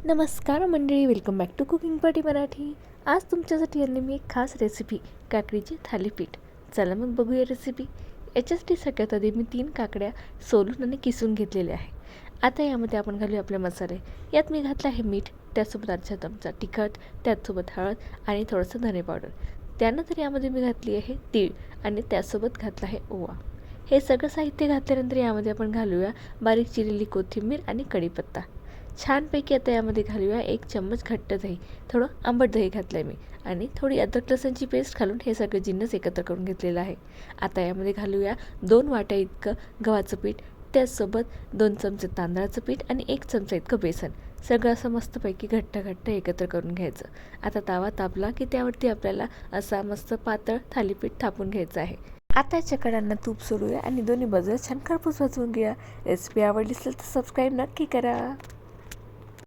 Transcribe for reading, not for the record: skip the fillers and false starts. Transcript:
नमस्कार मंडळी, welcome back to cooking party Marathi. आज तुमच्यासाठी आणली मी एक खास रेसिपी, काकडीची थालीपीठ। चला मग बघूया रेसिपी। याच्यासाठी सगळ्यात आधी मी 3 काकड्या सोलून आणि किसून घेतलेल्या आहे। आता यामध्ये आपण घालूया आपले मसाले। यात मी घातला आहे मीठ, त्यासोबत अर्धा चमचा तिखट, त्यासोबत हळद आणि थोडंसं धने पावडर। त्यानंतर यामध्ये मी घातली आहे तीळ आणि त्यासोबत घातला आहे ओवा। हे सगळं साहित्य घातल्यानंतर यामध्ये आपण घालूया बारीक चिरलेली कोथिंबीर आणि कढीपत्ता। छानपैकी आता यामध्ये घालूया 1 चम्मच घट्ट दही, थोडं आंबट दही घातलं आहे मी आणि थोडी अद्रक लसणची पेस्ट घालून हे सगळे जिन्नस एकत्र करून घेतलेलं आहे। आता यामध्ये घालूया 2 वाट्या इतकं गव्हाचं पीठ, त्याचसोबत 2 चमचे तांदळाचं पीठ आणि 1 चमचा इतकं बेसन। सगळं असं मस्तपैकी घट्ट एकत्र करून घ्यायचं। आता तवा तापला की त्यावरती आपल्याला असा मस्त पातळ थालीपीठ थापून घ्यायचं आहे। आता याच्या कडांना तूप सोडूया आणि दोन्ही बाजूला छान खरपूस भाजून घेऊया। रेसिपी आवडली असेल तर सबस्क्राईब नक्की करा।